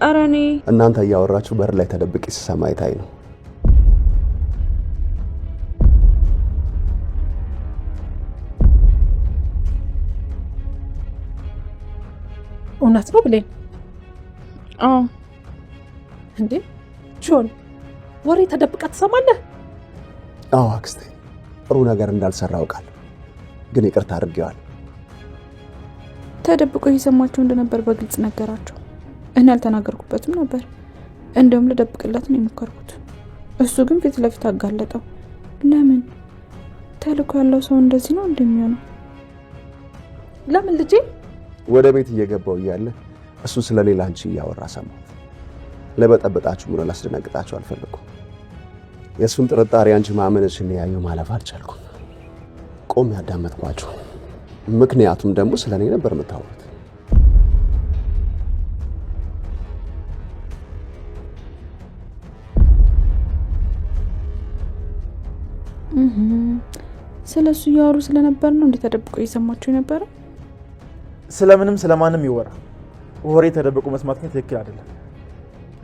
ኧረ እኔ እናንተ እያወራችሁ በር ላይ ተደብቄ ስሰማ አይታይ ነው። እውነት ነው ብሌን? አዎ። እንዴ ጆን፣ ወሬ ተደብቃ ትሰማለህ? አዎ አክስቴ፣ ጥሩ ነገር እንዳልሰራ አውቃለሁ፣ ግን ይቅርታ አድርጌዋለሁ። ተደብቆ እየሰማቸው እንደነበር በግልጽ ነገራቸው። እኔ አልተናገርኩበትም ነበር፣ እንደውም ልደብቅለት ነው የሞከርኩት። እሱ ግን ፊት ለፊት አጋለጠው። ለምን? ተልኮ ያለው ሰው እንደዚህ ነው እንደሚሆነው። ለምን ልጄ? ወደ ቤት እየገባው እያለ እሱ ስለሌላ አንቺ እያወራ ሰማሁት። ለበጠበጣችሁ ምን ላስደነግጣችሁ አልፈልኩም። የእሱን ጥርጣሬ አንቺ ማመንሽን ያየው ማለፍ አልቻልኩም። ቆም ያዳመጥኳችሁ፣ ምክንያቱም ደግሞ ስለኔ ነበር የምታወሩት። ስለሱ እያወሩ ስለነበር ነው እንዴ ተደብቆ እየሰማችሁ የነበረው? ስለምንም ስለማንም ይወራ ወሬ ተደብቆ መስማት ግን ትክክል አይደለም።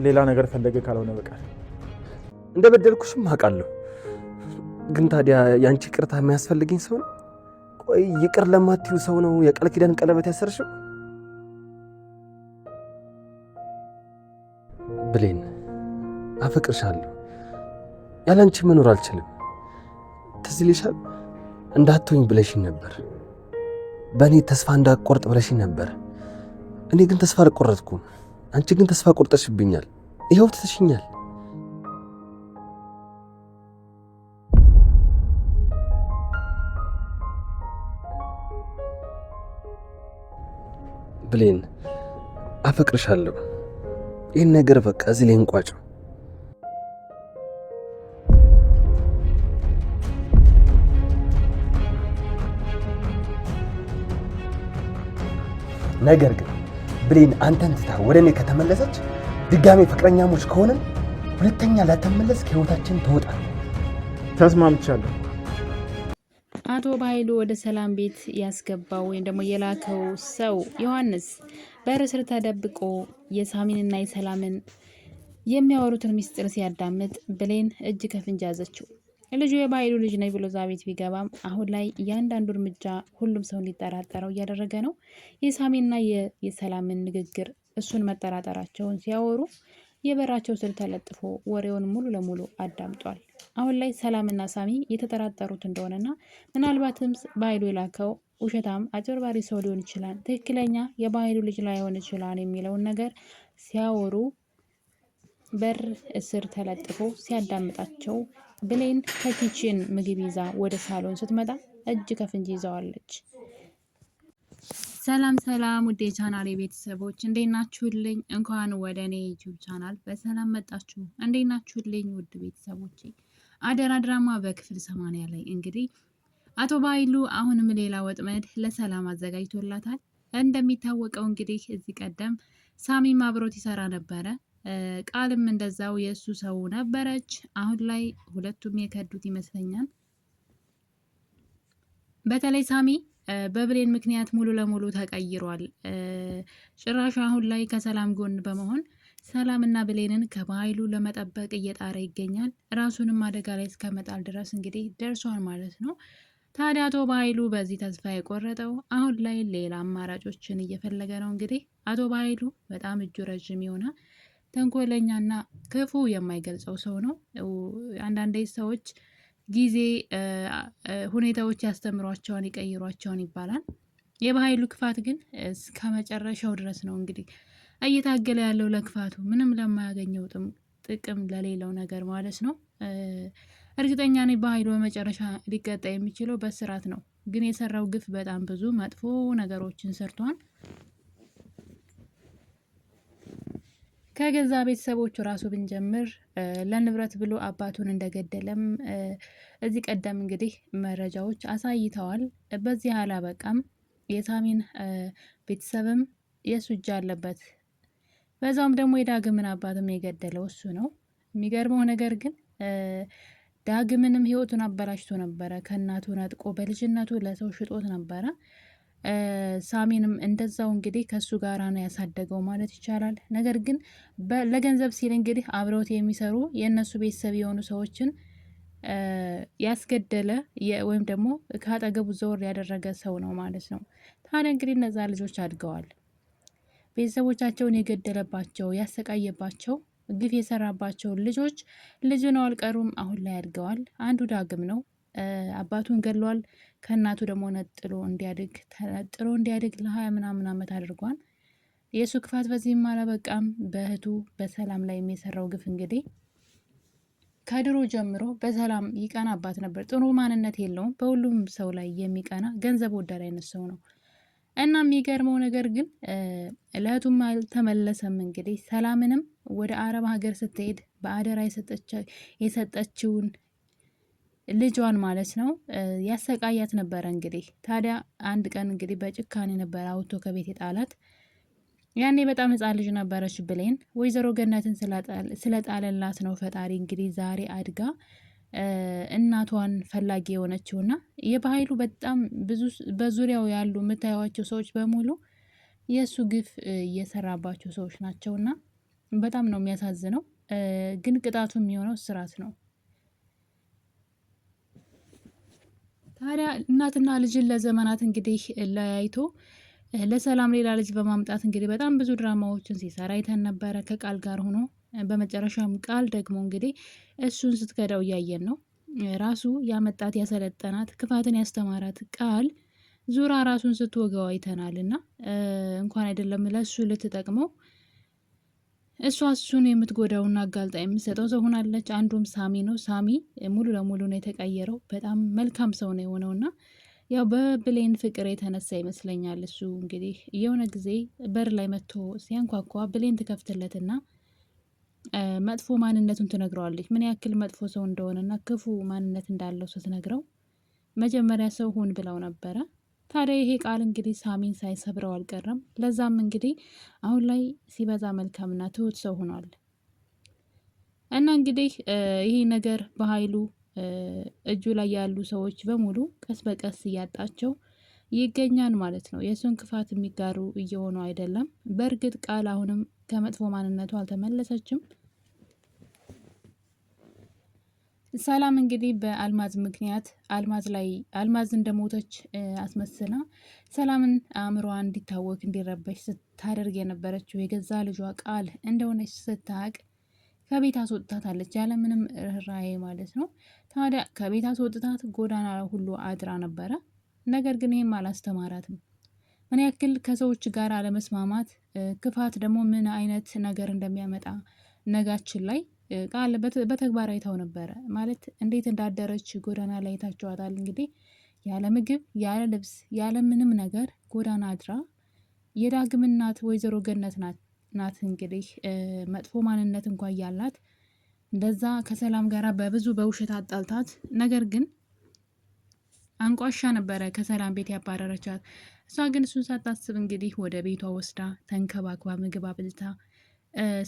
ሌላ ነገር ፈለገ ካልሆነ በቃ እንደበደልኩሽም አውቃለሁ። ግን ታዲያ ያንቺ ይቅርታ የሚያስፈልገኝ ሰው ነው? ቆይ ይቅር ለማትዩ ሰው ነው የቃል ኪዳን ቀለበት ያሰርሽው? ብሌን፣ አፈቅርሻለሁ። ያላንቺ መኖር አልችልም። ትዝ ይልሻል? እንዳትሆኝ ብለሽኝ ነበር። በእኔ ተስፋ እንዳቆርጥ ብለሽኝ ነበር። እኔ ግን ተስፋ አልቆረጥኩም። አንቺ ግን ተስፋ ቆርጠሽብኛል። ይኸው ትተሽኛል። ብሌን፣ አፈቅርሻለሁ። ይህን ነገር በቃ እዚህ ላይ እንቋጨው። ነገር ግን ብሌን አንተን ትታ ወደ እኔ ከተመለሰች ድጋሜ ፍቅረኛሞች ከሆነን ሁለተኛ ላተመለስ ከህይወታችን ትወጣል። ተስማምቻለሁ። አቶ በኃይሉ ወደ ሰላም ቤት ያስገባው ወይም ደግሞ የላከው ሰው ዮሐንስ በር ስር ተደብቆ የሳሚንና የሰላምን የሚያወሩትን ሚስጥር ሲያዳምጥ ብሌን እጅ ከፍንጅ ያዘችው። ልጁ የበኃይሉ ልጅ ነኝ ብሎ እዛ ቤት ቢገባም አሁን ላይ እያንዳንዱ እርምጃ ሁሉም ሰው እንዲጠራጠረው እያደረገ ነው። የሳሚና የሰላምን ንግግር እሱን መጠራጠራቸውን ሲያወሩ የበራቸው ስር ተለጥፎ ወሬውን ሙሉ ለሙሉ አዳምጧል። አሁን ላይ ሰላምና ሳሚ የተጠራጠሩት እንደሆነና ምናልባትም በኃይሉ የላከው ውሸታም አጭበርባሪ ሰው ሊሆን ይችላል፣ ትክክለኛ የበኃይሉ ልጅ ላይሆን ይችላል የሚለውን ነገር ሲያወሩ በር እስር ተለጥፎ ሲያዳምጣቸው ብሌን ከኪችን ምግብ ይዛ ወደ ሳሎን ስትመጣ እጅ ከፍንጅ ይዘዋለች። ሰላም ሰላም፣ ውድ የቻናል ቤተሰቦች እንዴት ናችሁልኝ? እንኳን ወደ እኔ ዩቲዩብ ቻናል በሰላም መጣችሁ። እንዴት ናችሁልኝ ውድ ቤተሰቦቼ? አደራ ድራማ በክፍል 80 ላይ እንግዲህ አቶ በኃይሉ አሁንም ሌላ ወጥመድ ለሰላም አዘጋጅቶላታል። እንደሚታወቀው እንግዲህ እዚህ ቀደም ሳሚም አብሮት ይሰራ ነበረ፣ ቃልም እንደዛው የእሱ ሰው ነበረች። አሁን ላይ ሁለቱም የከዱት ይመስለኛል። በተለይ ሳሚ በብሌን ምክንያት ሙሉ ለሙሉ ተቀይሯል። ጭራሽ አሁን ላይ ከሰላም ጎን በመሆን ሰላምና ብሌንን ከበኃይሉ ለመጠበቅ እየጣረ ይገኛል። ራሱንም አደጋ ላይ እስከመጣል ድረስ እንግዲህ ደርሷል ማለት ነው። ታዲያ አቶ በኃይሉ በዚህ ተስፋ የቆረጠው አሁን ላይ ሌላ አማራጮችን እየፈለገ ነው። እንግዲህ አቶ በኃይሉ በጣም እጁ ረዥም የሆነ ተንኮለኛና ክፉ የማይገልጸው ሰው ነው። አንዳንዴ ሰዎች ጊዜ ሁኔታዎች ያስተምሯቸውን ይቀይሯቸውን ይባላል። የበኃይሉ ክፋት ግን እስከ መጨረሻው ድረስ ነው እንግዲህ እየታገለ ያለው ለክፋቱ፣ ምንም ለማያገኘው ጥቅም ለሌለው ነገር ማለት ነው። እርግጠኛ ነኝ በኃይሉ በመጨረሻ ሊቀጣ የሚችለው በስራት ነው። ግን የሰራው ግፍ በጣም ብዙ መጥፎ ነገሮችን ሰርቷል። ከገዛ ቤተሰቦቹ ራሱ ብንጀምር ለንብረት ብሎ አባቱን እንደገደለም እዚህ ቀደም እንግዲህ መረጃዎች አሳይተዋል። በዚህ አላበቃም። የሳሚን ቤተሰብም የሱ እጅ አለበት። በዛውም ደግሞ የዳግምን አባትም የገደለው እሱ ነው። የሚገርመው ነገር ግን ዳግምንም ህይወቱን አበላሽቶ ነበረ። ከእናቱ ነጥቆ በልጅነቱ ለሰው ሽጦት ነበረ። ሳሚንም እንደዛው እንግዲህ ከሱ ጋራ ነው ያሳደገው ማለት ይቻላል። ነገር ግን ለገንዘብ ሲል እንግዲህ አብረውት የሚሰሩ የእነሱ ቤተሰብ የሆኑ ሰዎችን ያስገደለ ወይም ደግሞ ከአጠገቡ ዘወር ያደረገ ሰው ነው ማለት ነው። ታዲያ እንግዲህ እነዛ ልጆች አድገዋል። ቤተሰቦቻቸውን የገደለባቸው ያሰቃየባቸው ግፍ የሰራባቸው ልጆች ልጅ ነው አልቀሩም። አሁን ላይ አድገዋል። አንዱ ዳግም ነው አባቱን ገድሏል። ከእናቱ ደግሞ ነጥሎ እንዲያድግ ለ20 ምናምን ዓመት አድርጓል። የእሱ ክፋት በዚህም አላበቃም። በእህቱ በሰላም ላይ የሰራው ግፍ እንግዲህ ከድሮ ጀምሮ በሰላም ይቀናባት ነበር። ጥሩ ማንነት የለውም። በሁሉም ሰው ላይ የሚቀና ገንዘብ ወዳድ አይነት ሰው ነው እና የሚገርመው ነገር ግን ለእህቱም አልተመለሰም። እንግዲህ ሰላምንም ወደ አረብ ሀገር ስትሄድ በአደራ የሰጠችውን ልጇን ማለት ነው ያሰቃያት ነበረ። እንግዲህ ታዲያ አንድ ቀን እንግዲህ በጭካኔ ነበረ አውጥቶ ከቤት የጣላት። ያኔ በጣም ሕፃን ልጅ ነበረች ብሌን። ወይዘሮ ገነትን ስለጣለላት ነው ፈጣሪ እንግዲህ ዛሬ አድጋ እናቷን ፈላጊ የሆነችውና የበኃይሉ በጣም ብዙ በዙሪያው ያሉ የምታዩዋቸው ሰዎች በሙሉ የእሱ ግፍ እየሰራባቸው ሰዎች ናቸውና በጣም ነው የሚያሳዝነው። ግን ቅጣቱ የሚሆነው እስራት ነው። ታዲያ እናትና ልጅን ለዘመናት እንግዲህ ለያይቶ ለሰላም ሌላ ልጅ በማምጣት እንግዲህ በጣም ብዙ ድራማዎችን ሲሰራ አይተን ነበረ ከቃል ጋር ሆኖ። በመጨረሻም ቃል ደግሞ እንግዲህ እሱን ስትከዳው እያየን ነው። ራሱ ያመጣት ያሰለጠናት ክፋትን ያስተማራት ቃል ዙራ ራሱን ስትወገው አይተናል። እና እንኳን አይደለም ለእሱ ልትጠቅመው እሱን የምትጎዳውና አጋልጣ የምትሰጠው ሰው ሆናለች። አንዱም ሳሚ ነው። ሳሚ ሙሉ ለሙሉ ነው የተቀየረው። በጣም መልካም ሰው ነው የሆነውና ያው በብሌን ፍቅር የተነሳ ይመስለኛል። እሱ እንግዲህ የሆነ ጊዜ በር ላይ መጥቶ ሲያንኳኳ ብሌን ትከፍትለትና መጥፎ ማንነቱን ትነግረዋለች። ምን ያክል መጥፎ ሰው እንደሆነና ክፉ ማንነት እንዳለው ስትነግረው መጀመሪያ ሰው ሁን ብለው ነበረ። ታዲያ ይሄ ቃል እንግዲህ ሳሚን ሳይሰብረው አልቀረም። ለዛም እንግዲህ አሁን ላይ ሲበዛ መልካምና ትሁት ሰው ሆኗል። እና እንግዲህ ይሄ ነገር በኃይሉ እጁ ላይ ያሉ ሰዎች በሙሉ ቀስ በቀስ እያጣቸው ይገኛል ማለት ነው። የእሱን ክፋት የሚጋሩ እየሆኑ አይደለም። በእርግጥ ቃል አሁንም ከመጥፎ ማንነቱ አልተመለሰችም። ሰላም እንግዲህ በአልማዝ ምክንያት አልማዝ እንደሞተች አስመስላ ሰላምን አእምሮዋ እንዲታወክ እንዲረበሽ ስታደርግ የነበረችው የገዛ ልጇ ቃል እንደሆነች ስታቅ ከቤት አስወጥታታለች፣ ያለምንም ርኅራኄ ማለት ነው። ታዲያ ከቤት አስወጥታት ጎዳና ሁሉ አድራ ነበረ። ነገር ግን ይህም አላስተማራትም። ምን ያክል ከሰዎች ጋር አለመስማማት፣ ክፋት ደግሞ ምን አይነት ነገር እንደሚያመጣ ነጋችን ላይ ቃል በተግባር አይታው ነበረ። ማለት እንዴት እንዳደረች ጎዳና ላይ አይታችኋታል። እንግዲህ ያለ ምግብ፣ ያለ ልብስ፣ ያለ ምንም ነገር ጎዳና አድራ የዳግም እናት ወይዘሮ ገነት ናት። እንግዲህ መጥፎ ማንነት እንኳን ያላት እንደዛ ከሰላም ጋራ በብዙ በውሸት አጣልታት፣ ነገር ግን አንቋሻ ነበረ ከሰላም ቤት ያባረረቻት። እሷ ግን እሱን ሳታስብ እንግዲህ ወደ ቤቷ ወስዳ ተንከባክባ ምግብ አብልታ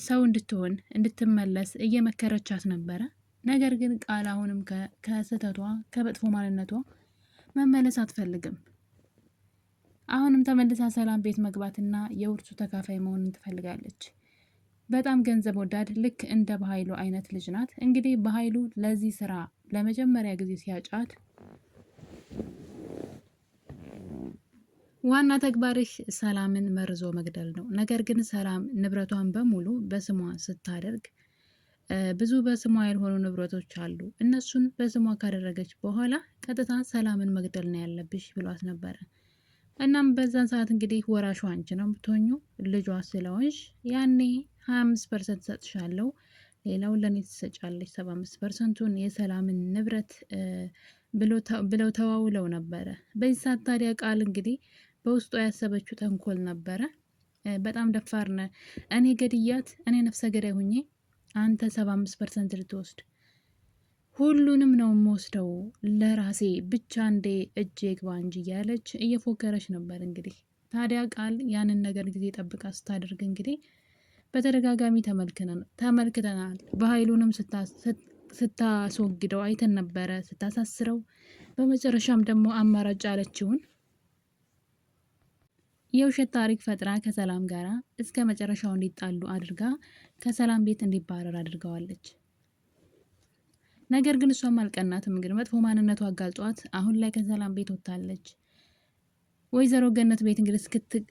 ሰው እንድትሆን እንድትመለስ እየመከረቻት ነበረ። ነገር ግን ቃል አሁንም ከስህተቷ ከመጥፎ ማንነቷ መመለስ አትፈልግም። አሁንም ተመልሳ ሰላም ቤት መግባትና የውርሱ ተካፋይ መሆንን ትፈልጋለች። በጣም ገንዘብ ወዳድ ልክ እንደ በኃይሉ አይነት ልጅ ናት። እንግዲህ በኃይሉ ለዚህ ስራ ለመጀመሪያ ጊዜ ሲያጫት ዋና ተግባርሽ ሰላምን መርዞ መግደል ነው። ነገር ግን ሰላም ንብረቷን በሙሉ በስሟ ስታደርግ ብዙ በስሟ ያልሆኑ ንብረቶች አሉ። እነሱን በስሟ ካደረገች በኋላ ቀጥታ ሰላምን መግደል ነው ያለብሽ ብሏት ነበረ። እናም በዛን ሰዓት እንግዲህ ወራሹ አንቺ ነው የምትሆኙ ልጇ ስለሆንሽ ያኔ 25% ሰጥሻለሁ፣ ሌላውን ለእኔ ትሰጫለች 75%ቱን የሰላምን ንብረት ብለው ተዋውለው ነበረ። በዚህ ሰዓት ታዲያ ቃል እንግዲህ በውስጧ ያሰበችው ተንኮል ነበረ። በጣም ደፋር ነ እኔ ገድያት እኔ ነፍሰ ገዳይ ሁኜ አንተ 75% ልትወስድ፣ ሁሉንም ነው የምወስደው ለራሴ ብቻ እንዴ እጄ ግባ እንጂ እያለች እየፎከረች ነበር። እንግዲህ ታዲያ ቃል ያንን ነገር ጊዜ ጠብቃ ስታደርግ እንግዲህ በተደጋጋሚ ተመልክተናል። በኃይሉንም ስታስወግደው አይተን ነበረ፣ ስታሳስረው፣ በመጨረሻም ደግሞ አማራጭ ያለችውን የውሸት ታሪክ ፈጥራ ከሰላም ጋር እስከ መጨረሻው እንዲጣሉ አድርጋ ከሰላም ቤት እንዲባረር አድርገዋለች። ነገር ግን እሷም አልቀናትም። እንግዲህ መጥፎ ማንነቱ አጋልጧት አሁን ላይ ከሰላም ቤት ወጥታለች። ወይዘሮ ገነት ቤት እንግዲህ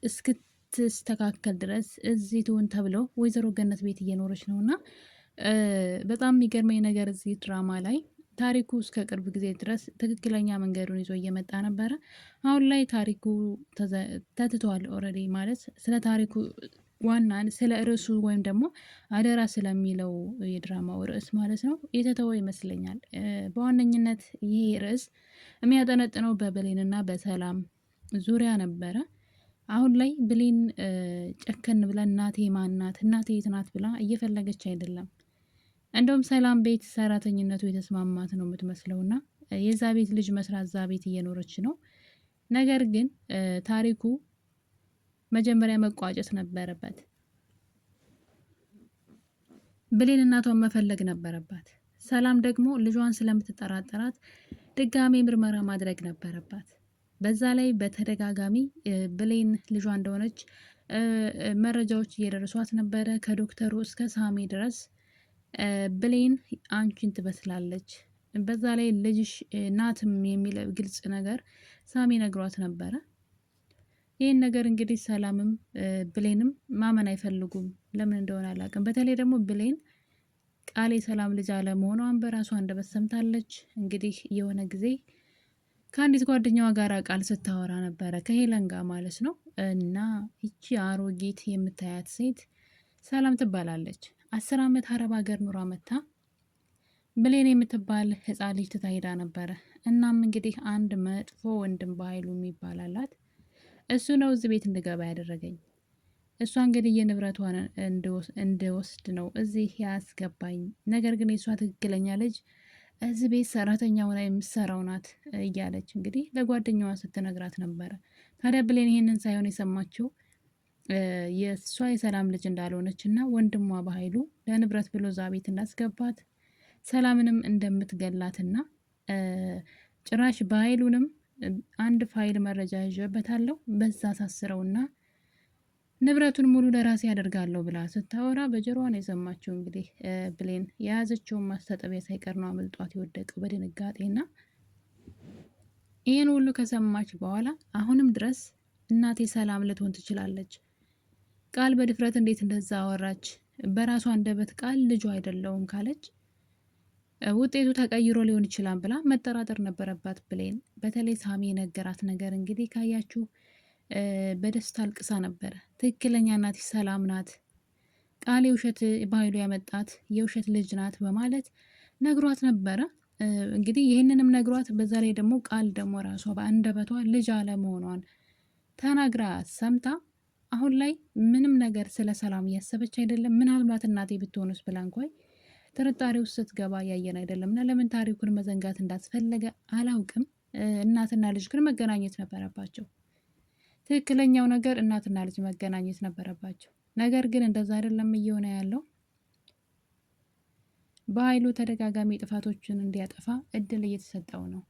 እስክትስተካከል ድረስ እዚህ ትሁን ተብለው ወይዘሮ ገነት ቤት እየኖረች ነውና በጣም የሚገርመኝ ነገር እዚህ ድራማ ላይ ታሪኩ እስከ ቅርብ ጊዜ ድረስ ትክክለኛ መንገዱን ይዞ እየመጣ ነበረ። አሁን ላይ ታሪኩ ተትቷል። ኦልሬዲ ማለት ስለ ታሪኩ ዋና ስለ ርዕሱ ወይም ደግሞ አደራ ስለሚለው የድራማው ርዕስ ማለት ነው የተተወ ይመስለኛል። በዋነኝነት ይሄ ርዕስ የሚያጠነጥነው በብሌንና በሰላም ዙሪያ ነበረ። አሁን ላይ ብሌን ጨከን ብላ እናቴ ማናት፣ እናቴ የት ናት ብላ እየፈለገች አይደለም። እንደውም ሰላም ቤት ሰራተኝነቱ የተስማማት ነው የምትመስለውና የዛ ቤት ልጅ መስራት እዛ ቤት እየኖረች ነው። ነገር ግን ታሪኩ መጀመሪያ መቋጨት ነበረበት። ብሌን እናቷን መፈለግ ነበረባት። ሰላም ደግሞ ልጇን ስለምትጠራጠራት ድጋሜ ምርመራ ማድረግ ነበረባት። በዛ ላይ በተደጋጋሚ ብሌን ልጇ እንደሆነች መረጃዎች እየደረሷት ነበረ። ከዶክተሩ እስከ ሳሚ ድረስ ብሌን አንቺን ትመስላለች፣ በዛ ላይ ልጅሽ ናትም የሚል ግልጽ ነገር ሳሚ ነግሯት ነበረ። ይህን ነገር እንግዲህ ሰላምም ብሌንም ማመን አይፈልጉም። ለምን እንደሆነ አላውቅም። በተለይ ደግሞ ብሌን ቃል የሰላም ልጅ አለመሆኗን በራሷ አንደበት ሰምታለች። እንግዲህ የሆነ ጊዜ ከአንዲት ጓደኛዋ ጋር ቃል ስታወራ ነበረ ከሄለን ጋር ማለት ነው። እና ይቺ አሮጊት የምታያት ሴት ሰላም ትባላለች። 10 ዓመት አረብ ሀገር ኑራ መታ ብሌን የምትባል ህፃን ልጅ ትታሄዳ ነበረ። እናም እንግዲህ አንድ መጥፎ ወንድም በኃይሉ የሚባል አላት። እሱ ነው እዚህ ቤት እንድገባ ያደረገኝ። እሷ እንግዲህ የንብረቷን እንድወስድ ነው እዚህ ያስገባኝ። ነገር ግን የእሷ ትክክለኛ ልጅ እዚህ ቤት ሰራተኛ ሆና የምትሰራው ናት እያለች እንግዲህ ለጓደኛዋ ስትነግራት ነበረ። ታዲያ ብሌን ይሄንን ሳይሆን የሰማችው የእሷ የሰላም ልጅ እንዳልሆነች እና ወንድሟ በኃይሉ ለንብረት ብሎ እዛ ቤት እንዳስገባት ሰላምንም እንደምትገላትና ጭራሽ በኃይሉንም አንድ ፋይል መረጃ ይዤበታለሁ በዛ ሳስረውና ንብረቱን ሙሉ ለራሴ ያደርጋለሁ ብላ ስታወራ በጆሮዋ ነው የሰማችው። እንግዲህ ብሌን የያዘችውን ማስታጠቢያ ሳይቀር ነው አመልጧት የወደቀው በድንጋጤና ይህን ሁሉ ከሰማች በኋላ አሁንም ድረስ እናቴ ሰላም ልትሆን ትችላለች፣ ቃል በድፍረት እንዴት እንደዛ አወራች፣ በራሷ አንደበት ቃል ልጇ አይደለውም ካለች ውጤቱ ተቀይሮ ሊሆን ይችላል ብላ መጠራጠር ነበረባት ብሌን። በተለይ ሳሚ የነገራት ነገር እንግዲህ ካያችሁ በደስታ አልቅሳ ነበረ። ትክክለኛ እናት ሰላም ናት፣ ቃል የውሸት በኃይሉ ያመጣት የውሸት ልጅ ናት በማለት ነግሯት ነበረ። እንግዲህ ይህንንም ነግሯት በዛ ላይ ደግሞ ቃል ደግሞ ራሷ በአንደበቷ ልጅ አለመሆኗን ተናግራ ሰምታ አሁን ላይ ምንም ነገር ስለ ሰላም እያሰበች አይደለም። ምናልባት እናቴ ብትሆንስ ብላ እንኳን ጥርጣሬ ውስጥ ስትገባ ያየን አይደለም። እና ለምን ታሪኩን መዘንጋት እንዳስፈለገ አላውቅም። እናትና ልጅ ግን መገናኘት ነበረባቸው። ትክክለኛው ነገር እናትና ልጅ መገናኘት ነበረባቸው። ነገር ግን እንደዛ አይደለም እየሆነ ያለው። በኃይሉ ተደጋጋሚ ጥፋቶችን እንዲያጠፋ እድል እየተሰጠው ነው።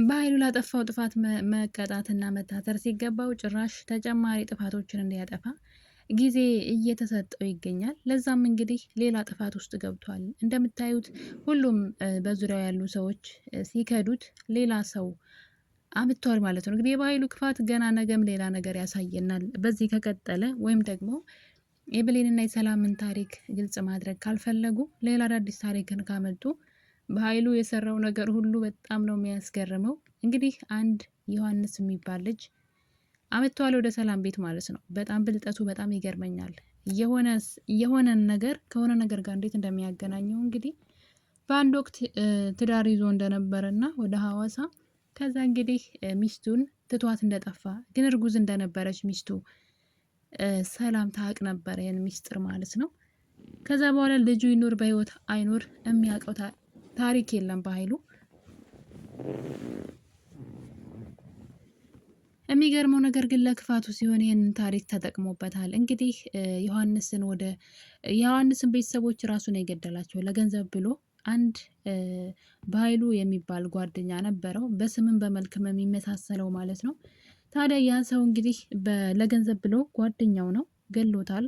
በኃይሉ ላጠፋው ጥፋት መቀጣትና መታሰር ሲገባው ጭራሽ ተጨማሪ ጥፋቶችን እንዲያጠፋ ጊዜ እየተሰጠው ይገኛል። ለዛም እንግዲህ ሌላ ጥፋት ውስጥ ገብቷል። እንደምታዩት ሁሉም በዙሪያው ያሉ ሰዎች ሲከዱት ሌላ ሰው አምጥቷል ማለት ነው። እንግዲህ የበኃይሉ ክፋት ገና ነገም ሌላ ነገር ያሳየናል። በዚህ ከቀጠለ ወይም ደግሞ የብሌንና የሰላምን ታሪክ ግልጽ ማድረግ ካልፈለጉ ሌላ አዳዲስ ታሪክን ካመጡ በኃይሉ የሰራው ነገር ሁሉ በጣም ነው የሚያስገርመው። እንግዲህ አንድ ዮሐንስ የሚባል ልጅ አመጥቷል ወደ ሰላም ቤት ማለት ነው። በጣም ብልጠቱ በጣም ይገርመኛል። የሆነን ነገር ከሆነ ነገር ጋር እንዴት እንደሚያገናኘው እንግዲህ በአንድ ወቅት ትዳር ይዞ እንደነበረና ወደ ሐዋሳ ከዛ እንግዲህ ሚስቱን ትቷት እንደጠፋ ግን እርጉዝ እንደነበረች ሚስቱ ሰላም ታውቅ ነበረ፣ ያን ሚስጥር ማለት ነው። ከዛ በኋላ ልጁ ይኑር በህይወት አይኑር የሚያውቀው ታሪክ የለም በኃይሉ። የሚገርመው ነገር ግን ለክፋቱ ሲሆን ይህንን ታሪክ ተጠቅሞበታል። እንግዲህ ዮሐንስን ቤተሰቦች ራሱ ነው የገደላቸው። ለገንዘብ ብሎ አንድ በኃይሉ የሚባል ጓደኛ ነበረው፣ በስምም በመልክም የሚመሳሰለው ማለት ነው። ታዲያ ያ ሰው እንግዲህ ለገንዘብ ብሎ ጓደኛው ነው ገሎታል።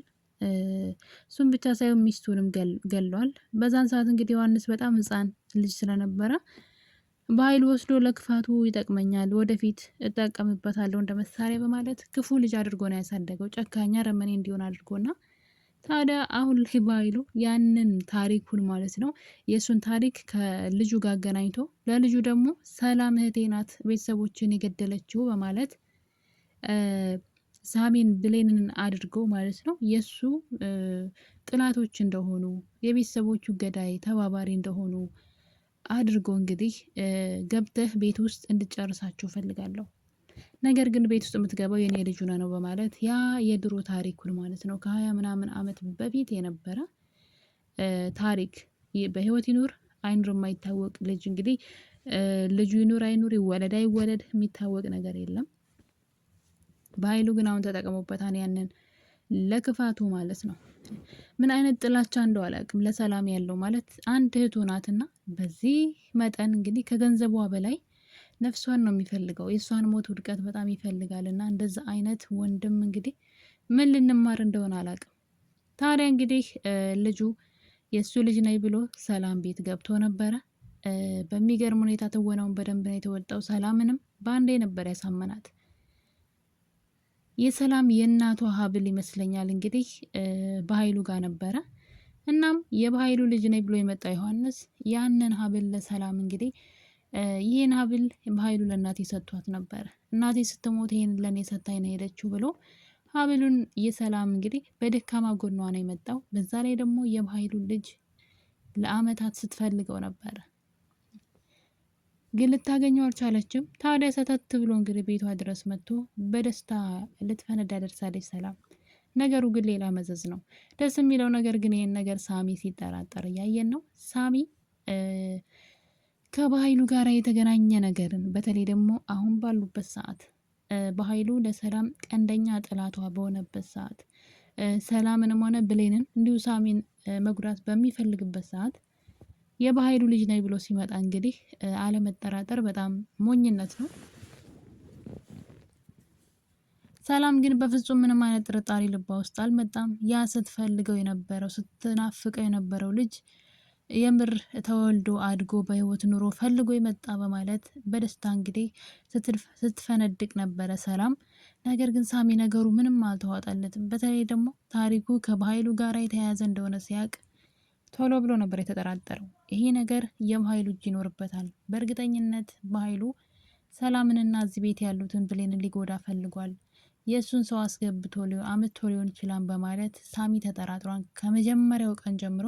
እሱም ብቻ ሳይሆን ሚስቱንም ገሏል። በዛን ሰዓት እንግዲህ ዮሐንስ በጣም ሕፃን ልጅ ስለነበረ በኃይሉ ወስዶ ለክፋቱ ይጠቅመኛል፣ ወደፊት እጠቀምበታለሁ እንደ መሳሪያ በማለት ክፉ ልጅ አድርጎ ነው ያሳደገው። ጨካኛ ረመኔ እንዲሆን አድርጎና ታዲያ አሁን ላይ በኃይሉ ያንን ታሪኩን ማለት ነው የእሱን ታሪክ ከልጁ ጋር አገናኝቶ ለልጁ ደግሞ ሰላም እህቴ ናት ቤተሰቦችን የገደለችው በማለት ሳሚን ብሌንን አድርጎ ማለት ነው የእሱ ጥላቶች እንደሆኑ የቤተሰቦቹ ገዳይ ተባባሪ እንደሆኑ አድርጎ እንግዲህ ገብተህ ቤት ውስጥ እንድጨርሳቸው ፈልጋለሁ፣ ነገር ግን ቤት ውስጥ የምትገባው የኔ ልጅ ሆነ ነው በማለት ያ የድሮ ታሪኩን ማለት ነው ከ20 ምናምን ዓመት በፊት የነበረ ታሪክ በህይወት ይኑር አይኑር የማይታወቅ ልጅ እንግዲህ ልጁ ይኑር አይኑር ይወለድ አይወለድ የሚታወቅ ነገር የለም። በኃይሉ ግን አሁን ተጠቅሞበታል ያንን ለክፋቱ ማለት ነው። ምን አይነት ጥላቻ እንደው አላውቅም ለሰላም ያለው ማለት አንድ እህቱ ናትና በዚህ መጠን እንግዲህ ከገንዘቧ በላይ ነፍሷን ነው የሚፈልገው። የእሷን ሞት ውድቀት በጣም ይፈልጋል። እና እንደዛ አይነት ወንድም እንግዲህ ምን ልንማር እንደሆነ አላውቅም። ታዲያ እንግዲህ ልጁ የእሱ ልጅ ነኝ ብሎ ሰላም ቤት ገብቶ ነበረ። በሚገርም ሁኔታ ትወናውን በደንብ ነው የተወጣው። ሰላምንም በአንዴ ነበር ያሳመናት። የሰላም የእናቷ ሀብል ይመስለኛል እንግዲህ በኃይሉ ጋር ነበረ። እናም የበኃይሉ ልጅ ነኝ ብሎ የመጣ ዮሐንስ ያንን ሀብል ለሰላም እንግዲህ ይህን ሀብል በኃይሉ ለእናቴ ሰጥቷት ነበረ፣ እናቴ ስትሞት ይህን ለእኔ ሰታኝ ነው ሄደችው ብሎ ሀብሉን የሰላም እንግዲህ በደካማ ጎኗ ነው የመጣው። በዛ ላይ ደግሞ የበኃይሉ ልጅ ለአመታት ስትፈልገው ነበረ፣ ግን ልታገኘው አልቻለችም። ታዲያ ሰተት ብሎ እንግዲህ ቤቷ ድረስ መጥቶ በደስታ ልትፈነዳ ደርሳለች ሰላም። ነገሩ ግን ሌላ መዘዝ ነው። ደስ የሚለው ነገር ግን ይህን ነገር ሳሚ ሲጠራጠር እያየን ነው። ሳሚ ከበኃይሉ ጋር የተገናኘ ነገርን በተለይ ደግሞ አሁን ባሉበት ሰዓት በኃይሉ ለሰላም ቀንደኛ ጠላቷ በሆነበት ሰዓት ሰላምንም ሆነ ብሌንን እንዲሁ ሳሚን መጉዳት በሚፈልግበት ሰዓት የበኃይሉ ልጅ ነኝ ብሎ ሲመጣ እንግዲህ አለመጠራጠር በጣም ሞኝነት ነው። ሰላም ግን በፍጹም ምንም አይነት ጥርጣሬ ልባ ውስጥ አልመጣም። ያ ስትፈልገው የነበረው ስትናፍቀው የነበረው ልጅ የምር ተወልዶ አድጎ በህይወት ኑሮ ፈልጎ የመጣ በማለት በደስታ እንግዲህ ስትፈነድቅ ነበረ ሰላም። ነገር ግን ሳሚ ነገሩ ምንም አልተዋጠለትም። በተለይ ደግሞ ታሪኩ ከበኃይሉ ጋር የተያያዘ እንደሆነ ሲያውቅ ቶሎ ብሎ ነበር የተጠራጠረው። ይሄ ነገር የበኃይሉ እጅ ይኖርበታል። በእርግጠኝነት በኃይሉ ሰላምንና እዚህ ቤት ያሉትን ብሌንን ሊጎዳ ፈልጓል። የእሱን ሰው አስገብቶ አምጥቶ ሊሆን ይችላል በማለት ሳሚ ተጠራጥሯል። ከመጀመሪያው ቀን ጀምሮ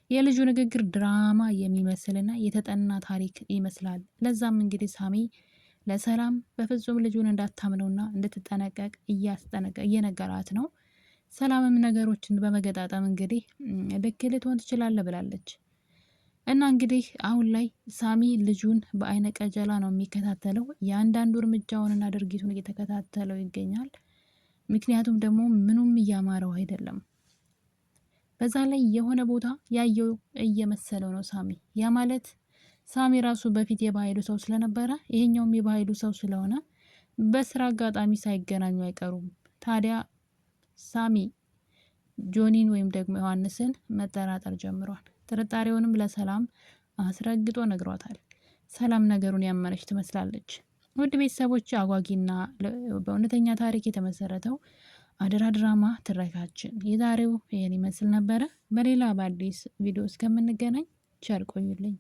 የልጁ ንግግር ድራማ የሚመስልና የተጠና ታሪክ ይመስላል። ለዛም እንግዲህ ሳሚ ለሰላም በፍጹም ልጁን እንዳታምነውና እንድትጠነቀቅ እየነገራት ነው። ሰላምም ነገሮችን በመገጣጠም እንግዲህ ልክ ልትሆን ትችላለህ ብላለች። እና እንግዲህ አሁን ላይ ሳሚ ልጁን በአይነ ቀጀላ ነው የሚከታተለው። የአንዳንዱ እርምጃውንና ድርጊቱን እየተከታተለው ይገኛል። ምክንያቱም ደግሞ ምኑም እያማረው አይደለም። በዛ ላይ የሆነ ቦታ ያየው እየመሰለው ነው ሳሚ። ያ ማለት ሳሚ ራሱ በፊት የበኃይሉ ሰው ስለነበረ ይሄኛውም የበኃይሉ ሰው ስለሆነ በስራ አጋጣሚ ሳይገናኙ አይቀሩም። ታዲያ ሳሚ ጆኒን ወይም ደግሞ ዮሐንስን መጠራጠር ጀምሯል። ጥርጣሬውንም ለሰላም አስረግጦ ነግሯታል። ሰላም ነገሩን ያመነች ትመስላለች። ውድ ቤተሰቦች አጓጊና በእውነተኛ ታሪክ የተመሰረተው አደራ ድራማ ትረካችን የዛሬው ይህን ይመስል ነበረ። በሌላ በአዲስ ቪዲዮ እስከምንገናኝ ቸር ቆዩልኝ።